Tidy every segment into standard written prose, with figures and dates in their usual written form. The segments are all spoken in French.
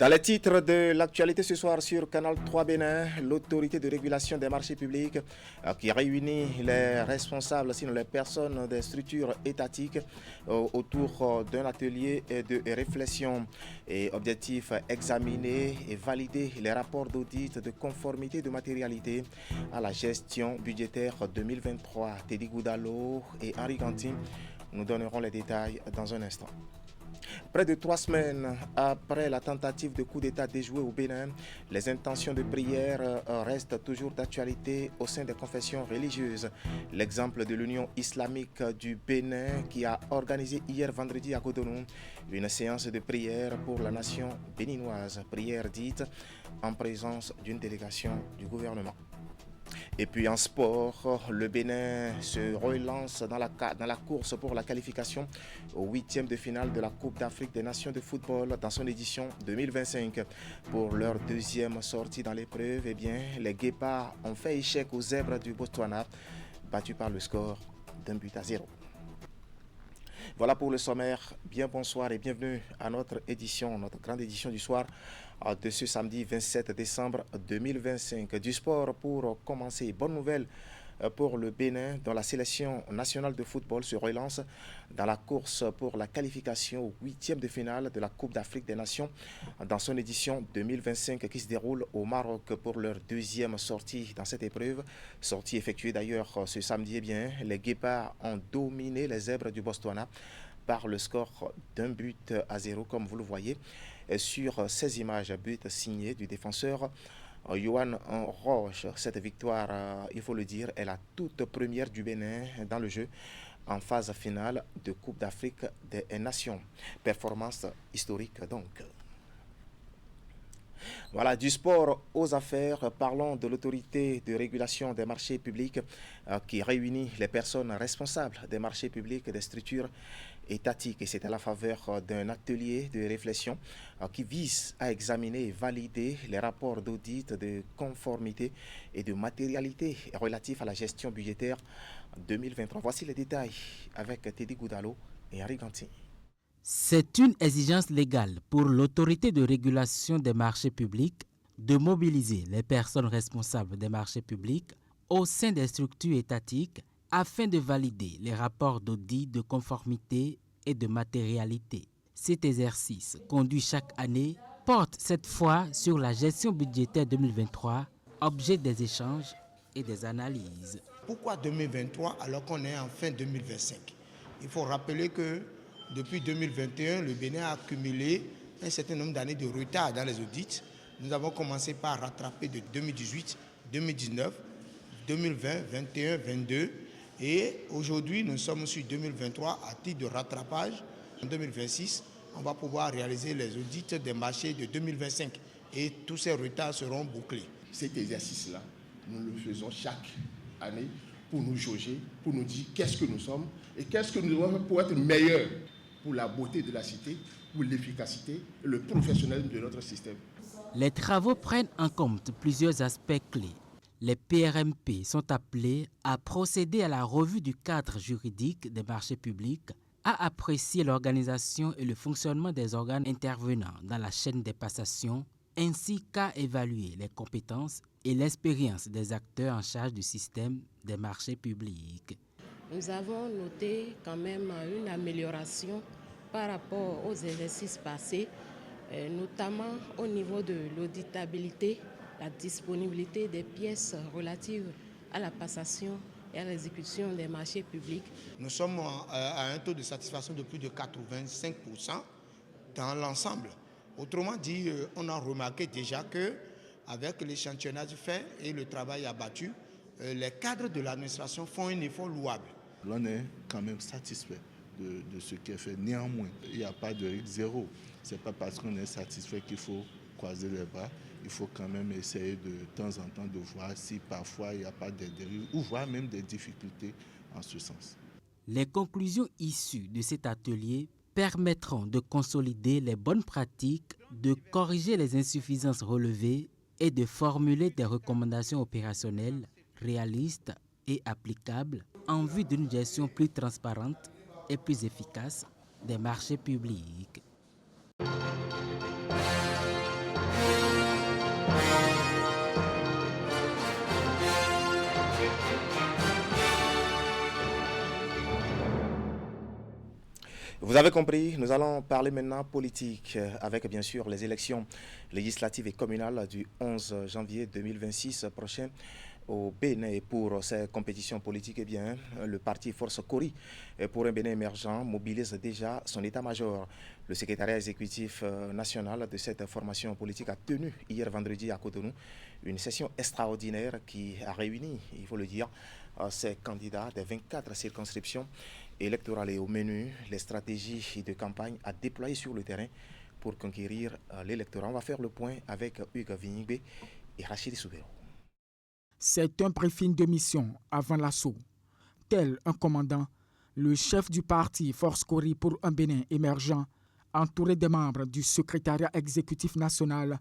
Dans les titres de l'actualité ce soir sur Canal 3 Bénin, l'autorité de régulation des marchés publics qui réunit les responsables, sinon les personnes des structures étatiques autour d'un atelier de réflexion et objectif examiner et valider les rapports d'audit de conformité de matérialité à la gestion budgétaire 2023. Teddy Goudalo et Henri Gantin nous donneront les détails dans un instant. Près de 3 semaines après la tentative de coup d'État déjouée au Bénin, les intentions de prière restent toujours d'actualité au sein des confessions religieuses. L'exemple de l'Union islamique du Bénin qui a organisé hier vendredi à Cotonou une séance de prière pour la nation béninoise, prière dite en présence d'une délégation du gouvernement. Et puis en sport, le Bénin se relance dans la course pour la qualification au 8e de finale de la Coupe d'Afrique des Nations de football dans son édition 2025. Pour leur deuxième sortie dans l'épreuve, les Guépards ont fait échec aux Zèbres du Botswana, battus par le score d'1-0. Voilà pour le sommaire. Bien bonsoir et bienvenue à notre grande édition du soir de ce samedi 27 décembre 2025. Du sport pour commencer. Bonne nouvelle pour le Bénin dont la sélection nationale de football se relance dans la course pour la qualification au 8e de finale de la Coupe d'Afrique des Nations dans son édition 2025 qui se déroule au Maroc pour leur deuxième sortie dans cette épreuve. Sortie effectuée d'ailleurs ce samedi, les Guépards ont dominé les Zèbres du Botswana par le score d'1-0 comme vous le voyez sur ces images, but signé du défenseur Yohan Roche. Cette victoire, il faut le dire, est la toute première du Bénin dans le jeu en phase finale de Coupe d'Afrique des Nations. Performance historique donc. Voilà, du sport aux affaires, parlons de l'autorité de régulation des marchés publics qui réunit les personnes responsables des marchés publics et des structures étatiques. Et c'est à la faveur d'un atelier de réflexion qui vise à examiner et valider les rapports d'audit de conformité et de matérialité relatifs à la gestion budgétaire 2023. Voici les détails avec Teddy Goudalo et Henri Gantin. C'est une exigence légale pour l'autorité de régulation des marchés publics de mobiliser les personnes responsables des marchés publics au sein des structures étatiques afin de valider les rapports d'audit de conformité et de matérialité. Cet exercice, conduit chaque année, porte cette fois sur la gestion budgétaire 2023, objet des échanges et des analyses. Pourquoi 2023 alors qu'on est en fin 2025 ? Il faut rappeler que depuis 2021, le Bénin a accumulé un certain nombre d'années de retard dans les audits. Nous avons commencé par rattraper de 2018, 2019, 2020, 2021, 2022. Et aujourd'hui, nous sommes sur 2023 à titre de rattrapage. En 2026, on va pouvoir réaliser les audits des marchés de 2025. Et tous ces retards seront bouclés. Cet exercice-là, nous le faisons chaque année pour nous jauger, pour nous dire qu'est-ce que nous sommes et qu'est-ce que nous devons faire pour être meilleurs, pour la beauté de la cité, pour l'efficacité et le professionnalisme de notre système. Les travaux prennent en compte plusieurs aspects clés. Les PRMP sont appelés à procéder à la revue du cadre juridique des marchés publics, à apprécier l'organisation et le fonctionnement des organes intervenant dans la chaîne des passations, ainsi qu'à évaluer les compétences et l'expérience des acteurs en charge du système des marchés publics. Nous avons noté quand même une amélioration par rapport aux exercices passés, notamment au niveau de l'auditabilité, la disponibilité des pièces relatives à la passation et à l'exécution des marchés publics. Nous sommes à un taux de satisfaction de plus de 85% dans l'ensemble. Autrement dit, on a remarqué déjà qu'avec l'échantillonnage fait et le travail abattu, les cadres de l'administration font un effort louable. On est quand même satisfait de ce qui est fait. Néanmoins, il n'y a pas de risque zéro. Ce n'est pas parce qu'on est satisfait qu'il faut croiser les bras. Il faut quand même essayer de temps en temps de voir si parfois il n'y a pas de dérives ou voire même des difficultés en ce sens. Les conclusions issues de cet atelier permettront de consolider les bonnes pratiques, de corriger les insuffisances relevées et de formuler des recommandations opérationnelles réalistes et applicables en vue d'une gestion plus transparente et plus efficace des marchés publics. Vous avez compris, nous allons parler maintenant politique avec bien sûr les élections législatives et communales du 11 janvier 2026 prochain au Bénin. Et pour ces compétitions politiques, eh bien, le parti Force Kori pour un Bénin émergent mobilise déjà son état-major. Le secrétariat exécutif national de cette formation politique a tenu hier vendredi à Cotonou une session extraordinaire qui a réuni, il faut le dire, ces candidats des 24 circonscriptions électorales. Et au menu, les stratégies de campagne à déployer sur le terrain pour conquérir l'électorat. On va faire le point avec Hugues Vignibé et Rachid Soubero. C'est un briefing de mission avant l'assaut. Tel un commandant, le chef du parti Force Kori pour un Bénin émergent, entouré des membres du secrétariat exécutif national,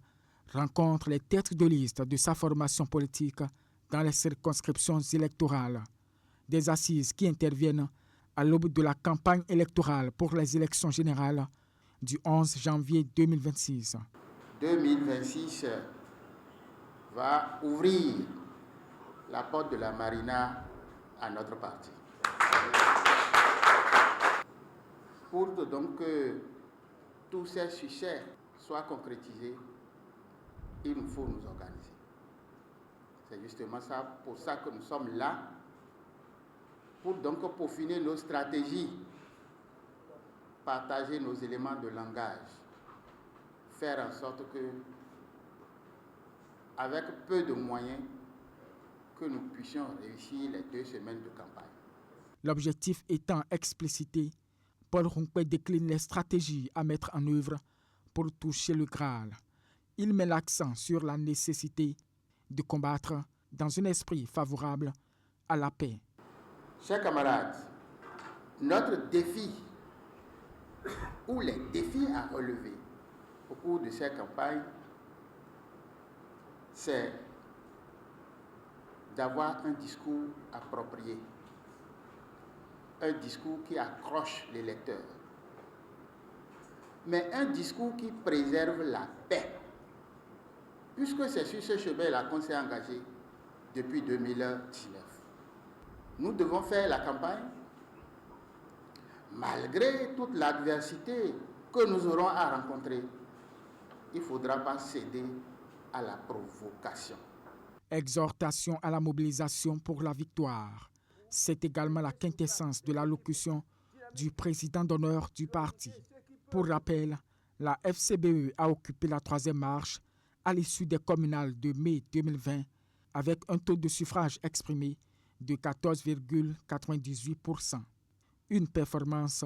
rencontre les têtes de liste de sa formation politique dans les circonscriptions électorales. Des assises qui interviennent à l'aube de la campagne électorale pour les élections générales du 11 janvier 2026. 2026 va ouvrir la porte de la Marina à notre parti. Pour donc que tous ces succès soient concrétisés, il nous faut nous organiser. C'est justement ça, pour ça que nous sommes là, pour donc peaufiner nos stratégies, partager nos éléments de langage, faire en sorte que, avec peu de moyens, que nous puissions réussir les 2 semaines de campagne. L'objectif étant explicité, Paul Ronquet décline les stratégies à mettre en œuvre pour toucher le Graal. Il met l'accent sur la nécessité de combattre dans un esprit favorable à la paix. Chers camarades, notre défi ou les défis à relever au cours de cette campagne, c'est d'avoir un discours approprié, un discours qui accroche les lecteurs, mais un discours qui préserve la paix, puisque c'est sur ce chemin-là qu'on s'est engagé depuis 2019. Nous devons faire la campagne malgré toute l'adversité que nous aurons à rencontrer. Il ne faudra pas céder à la provocation. Exhortation à la mobilisation pour la victoire. C'est également la quintessence de l'allocution du président d'honneur du parti. Pour rappel, la FCBE a occupé la 3e marche à l'issue des communales de mai 2020 avec un taux de suffrage exprimé de 14,98%. Une performance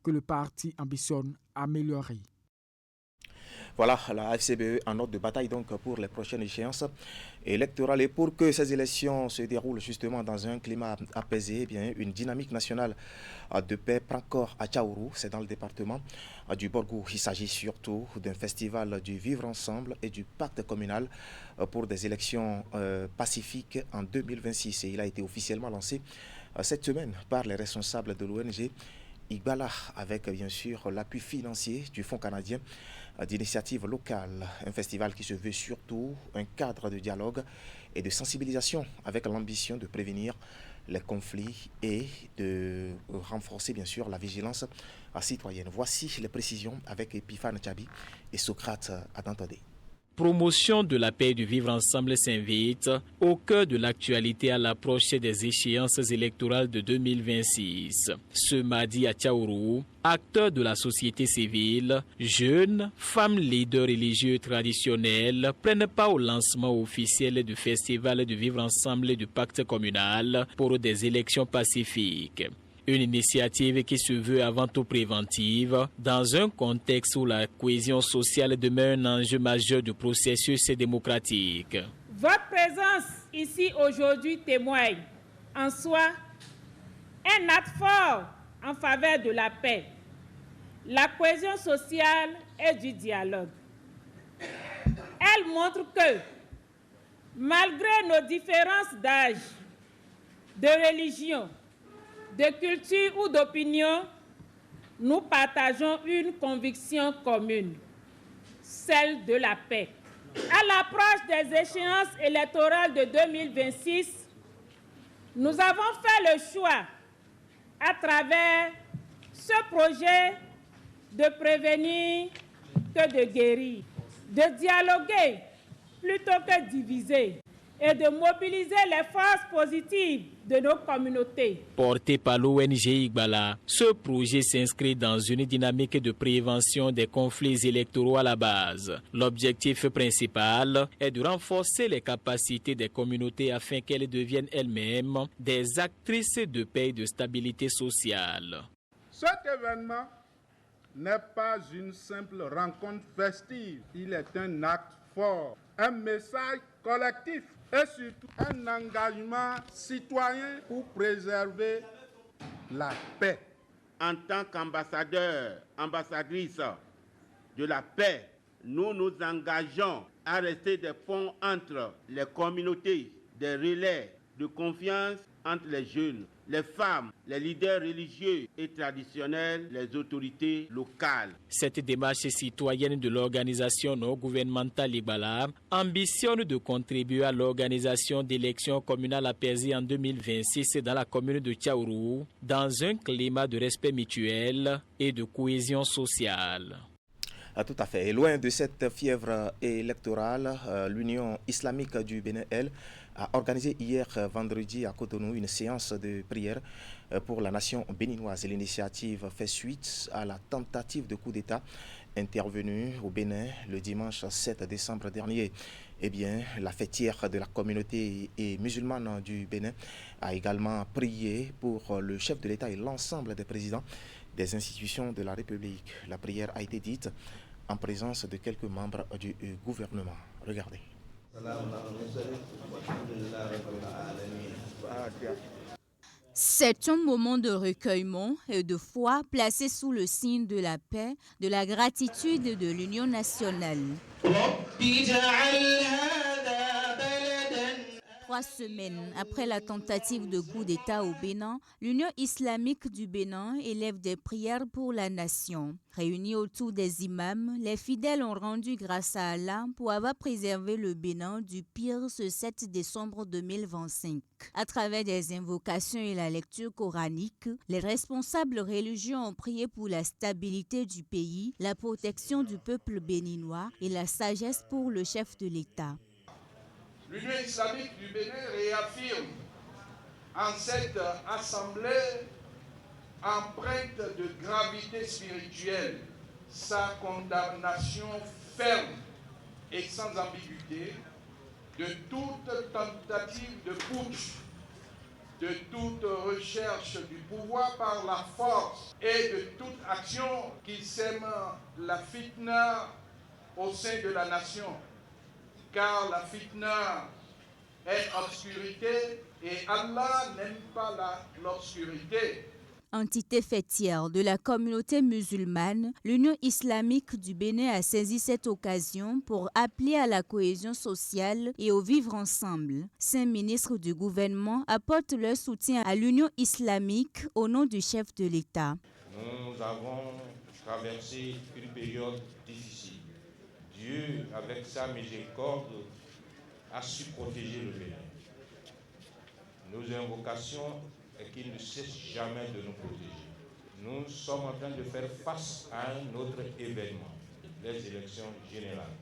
que le parti ambitionne améliorer. Voilà la FCBE en ordre de bataille donc pour les prochaines échéances électorales. Et pour que ces élections se déroulent justement dans un climat apaisé, eh bien, une dynamique nationale de paix prend corps à Tchaourou, c'est dans le département du Borgou. Il s'agit surtout d'un festival du vivre ensemble et du pacte communal pour des élections pacifiques en 2026. Et il a été officiellement lancé cette semaine par les responsables de l'ONG Igbala, avec bien sûr l'appui financier du Fonds canadien d'initiative locale. Un festival qui se veut surtout un cadre de dialogue et de sensibilisation avec l'ambition de prévenir les conflits et de renforcer bien sûr la vigilance citoyenne. Voici les précisions avec Epiphane Tchabi et Socrate Adantodé. Promotion de la paix et du vivre ensemble s'invite au cœur de l'actualité à l'approche des échéances électorales de 2026. Ce mardi à Tchaourou, acteurs de la société civile, jeunes, femmes leaders religieux traditionnels prennent part au lancement officiel du festival du vivre ensemble et du pacte communal pour des élections pacifiques. Une initiative qui se veut avant tout préventive dans un contexte où la cohésion sociale demeure un enjeu majeur du processus démocratique. Votre présence ici aujourd'hui témoigne en soi un acte fort en faveur de la paix, la cohésion sociale et du dialogue. Elle montre que, malgré nos différences d'âge, de religion, de culture ou d'opinion, nous partageons une conviction commune, celle de la paix. À l'approche des échéances électorales de 2026, nous avons fait le choix, à travers ce projet de prévenir que de guérir, de dialoguer plutôt que diviser et de mobiliser les forces positives de nos communautés. Porté par l'ONG Igbala, ce projet s'inscrit dans une dynamique de prévention des conflits électoraux à la base. L'objectif principal est de renforcer les capacités des communautés afin qu'elles deviennent elles-mêmes des actrices de paix et de stabilité sociale. Cet événement n'est pas une simple rencontre festive, il est un acte fort, un message collectif et surtout un engagement citoyen pour préserver la paix. En tant qu'ambassadeurs, ambassadrices de la paix, nous nous engageons à rester des ponts entre les communautés, des relais de confiance entre les jeunes, les femmes, les leaders religieux et traditionnels, les autorités locales. Cette démarche citoyenne de l'organisation non gouvernementale Igbala ambitionne de contribuer à l'organisation d'élections communales apaisées en 2026 dans la commune de Tchaourou, dans un climat de respect mutuel et de cohésion sociale. Tout à fait. Et loin de cette fièvre électorale, l'Union islamique du Bénin, elle, a organisé hier vendredi à Cotonou une séance de prière pour la nation béninoise. L'initiative fait suite à la tentative de coup d'État intervenue au Bénin le dimanche 7 décembre dernier. Eh bien, la fêtière de la communauté musulmane du Bénin a également prié pour le chef de l'État et l'ensemble des présidents des institutions de la République. La prière a été dite en présence de quelques membres du gouvernement. Regardez. C'est un moment de recueillement et de foi placé sous le signe de la paix, de la gratitude et de l'union nationale. 3 semaines après la tentative de coup d'État au Bénin, l'Union islamique du Bénin élève des prières pour la nation. Réunis autour des imams, les fidèles ont rendu grâce à Allah pour avoir préservé le Bénin du pire ce 7 décembre 2025. À travers des invocations et la lecture coranique, les responsables religieux ont prié pour la stabilité du pays, la protection du peuple béninois et la sagesse pour le chef de l'État. L'Union islamique du Bénin réaffirme en cette assemblée empreinte de gravité spirituelle sa condamnation ferme et sans ambiguïté de toute tentative de putsch, de toute recherche du pouvoir par la force et de toute action qui sème la fitna au sein de la nation. Car la fitna est obscurité et Allah n'aime pas l'obscurité. Entité fêtière de la communauté musulmane, l'Union islamique du Bénin a saisi cette occasion pour appeler à la cohésion sociale et au vivre ensemble. 5 ministres du gouvernement apportent leur soutien à l'Union islamique au nom du chef de l'État. Nous avons traversé une période difficile. Dieu, avec sa miséricorde, a su protéger le Bénin. Nos invocations est qu'il ne cesse jamais de nous protéger. Nous sommes en train de faire face à un autre événement, les élections générales.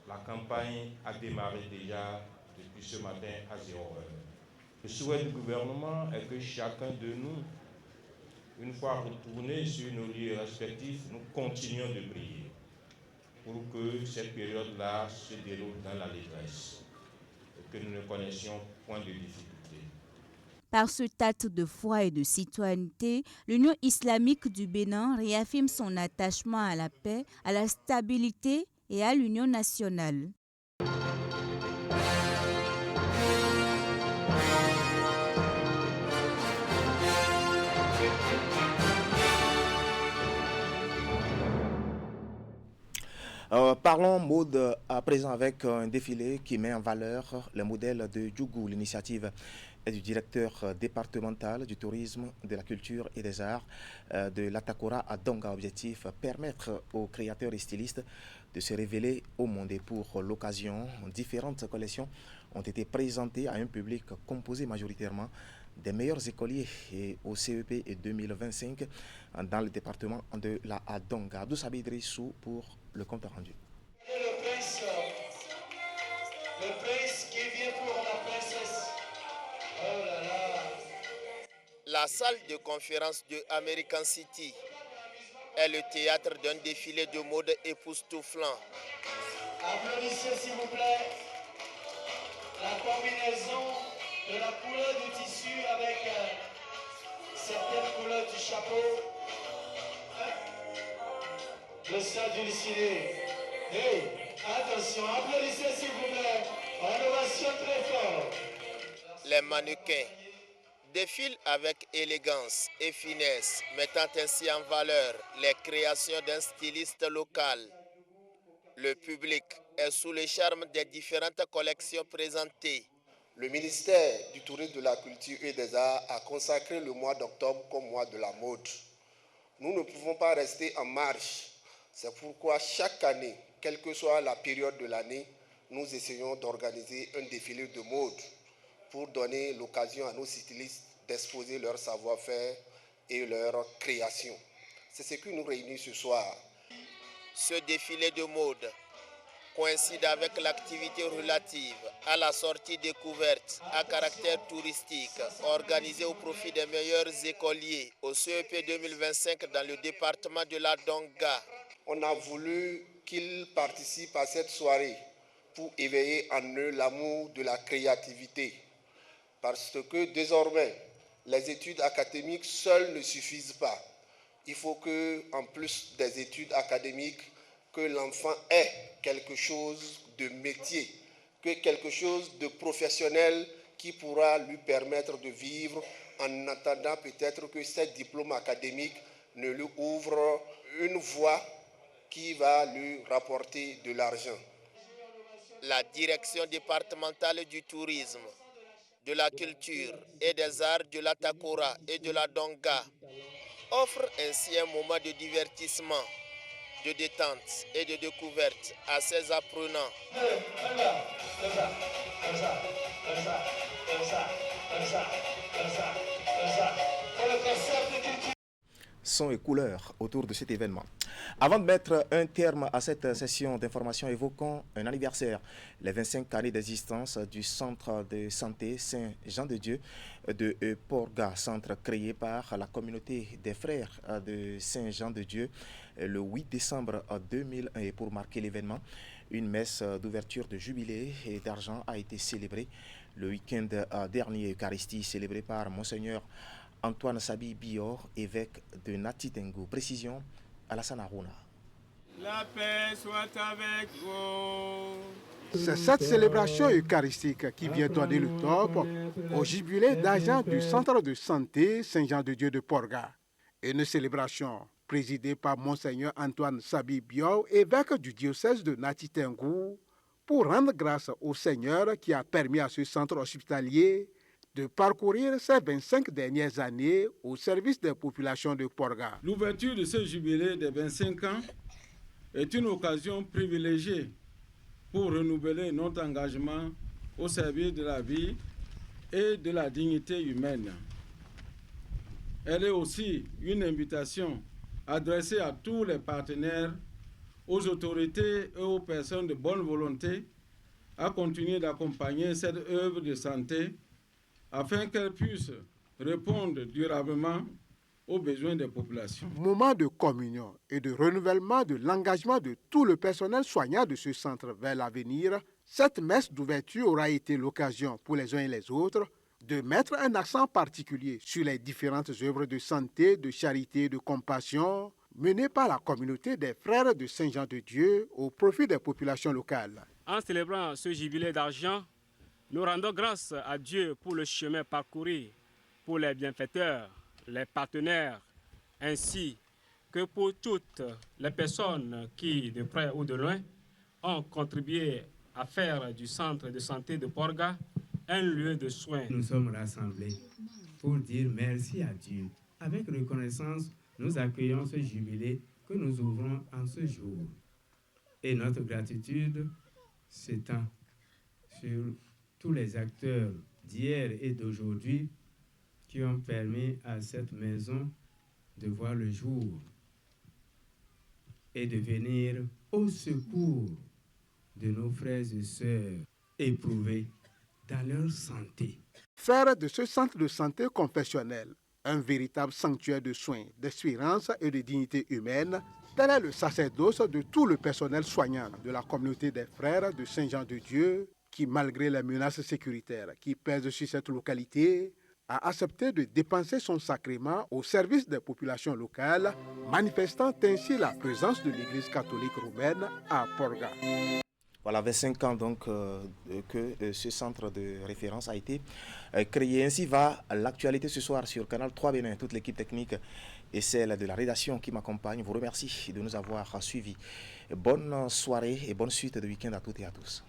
La campagne a démarré déjà depuis ce matin à 0 heure. Le souhait du gouvernement est que chacun de nous, une fois retourné sur nos lieux respectifs, nous continuons de prier pour que cette période-là se déroule dans la détresse et que nous ne connaissions point de difficultés. Par ce acte de foi et de citoyenneté, l'Union islamique du Bénin réaffirme son attachement à la paix, à la stabilité et à l'union nationale. Parlons mode à présent avec un défilé qui met en valeur le modèle de Djougou. L'initiative est du directeur départemental du tourisme, de la culture et des arts de l'Atakora à Donga. Objectif, permettre aux créateurs et stylistes de se révéler au monde. Et pour l'occasion, différentes collections ont été présentées à un public composé majoritairement des meilleurs écoliers au CEP 2025 dans le département de la Donga. Abdou Sabi Idrissou pour le compte rendu. Le prince qui vient pour la princesse. Oh là là. La salle de conférence de American City est le théâtre d'un défilé de mode époustouflant. Applaudissez s'il vous plaît. La combinaison de la couleur du tissu avec certaines couleurs du chapeau. Le stade du ciné. Hey, attention, applaudissez s'il vous plaît. Innovation très fort. Les mannequins défilent avec élégance et finesse, mettant ainsi en valeur les créations d'un styliste local. Le public est sous le charme des différentes collections présentées. Le ministère du Tourisme, de la Culture et des Arts a consacré le mois d'octobre comme mois de la mode. Nous ne pouvons pas rester en marge. C'est pourquoi chaque année, quelle que soit la période de l'année, nous essayons d'organiser un défilé de mode pour donner l'occasion à nos stylistes d'exposer leur savoir-faire et leur création. C'est ce qui nous réunit ce soir. Ce défilé de mode coïncide avec l'activité relative à la sortie découverte à caractère touristique organisée au profit des meilleurs écoliers au CEP 2025 dans le département de la Donga. On a voulu qu'ils participent à cette soirée pour éveiller en eux l'amour de la créativité. Parce que désormais, les études académiques seules ne suffisent pas. Il faut que, en plus des études académiques, que l'enfant ait quelque chose de métier, que quelque chose de professionnel qui pourra lui permettre de vivre en attendant peut-être que ces diplômes académiques ne lui ouvrent une voie qui va lui rapporter de l'argent. La direction départementale du tourisme, de la culture et des arts de la Takora et de la Donga offre ainsi un moment de divertissement, de détente et de découverte à ses apprenants. Son et couleurs autour de cet événement. Avant de mettre un terme à cette session d'information, évoquons un anniversaire, les 25 années d'existence du centre de santé Saint-Jean-de-Dieu de Porga, centre créé par la communauté des frères de Saint-Jean-de-Dieu le 8 décembre 2001. Et pour marquer l'événement, une messe d'ouverture de jubilé et d'argent a été célébrée le week-end dernier. Eucharistie célébrée par Monseigneur Antoine Sabi Bior, évêque de Nati-Tengu. Précision à la Sanarouna. La paix soit avec vous. C'est cette célébration eucharistique qui vient donner le top au jubilé d'argent du centre de santé Saint-Jean-de-Dieu de Porga. Une célébration présidée par Monseigneur Antoine Sabi Bior, évêque du diocèse de Nati-Tengu, pour rendre grâce au Seigneur qui a permis à ce centre hospitalier de parcourir ces 25 dernières années au service des populations de Porga. L'ouverture de ce jubilé des 25 ans est une occasion privilégiée pour renouveler notre engagement au service de la vie et de la dignité humaine. Elle est aussi une invitation adressée à tous les partenaires, aux autorités et aux personnes de bonne volonté à continuer d'accompagner cette œuvre de santé afin qu'elle puisse répondre durablement aux besoins des populations. Moment de communion et de renouvellement de l'engagement de tout le personnel soignant de ce centre vers l'avenir, cette messe d'ouverture aura été l'occasion pour les uns et les autres de mettre un accent particulier sur les différentes œuvres de santé, de charité et de compassion menées par la communauté des frères de Saint-Jean-de-Dieu au profit des populations locales. En célébrant ce jubilé d'argent, nous rendons grâce à Dieu pour le chemin parcouru, pour les bienfaiteurs, les partenaires, ainsi que pour toutes les personnes qui, de près ou de loin, ont contribué à faire du centre de santé de Porga un lieu de soins. Nous sommes rassemblés pour dire merci à Dieu. Avec reconnaissance, nous accueillons ce jubilé que nous ouvrons en ce jour. Et notre gratitude s'étend sur tous les acteurs d'hier et d'aujourd'hui qui ont permis à cette maison de voir le jour et de venir au secours de nos frères et sœurs éprouvés dans leur santé. Faire de ce centre de santé confessionnel un véritable sanctuaire de soins, d'espérance et de dignité humaine, tel est le sacerdoce de tout le personnel soignant de la communauté des frères de Saint-Jean-de-Dieu qui, malgré les menaces sécuritaires qui pèsent sur cette localité, a accepté de dépenser son sacrement au service des populations locales, manifestant ainsi la présence de l'Église catholique roumaine à Porga. Voilà, 25 ans donc que ce centre de référence a été créé. Ainsi va l'actualité ce soir sur Canal 3 Bénin. Toute l'équipe technique et celle de la rédaction qui m'accompagne vous remercie de nous avoir suivis. Bonne soirée et bonne suite de week-end à toutes et à tous.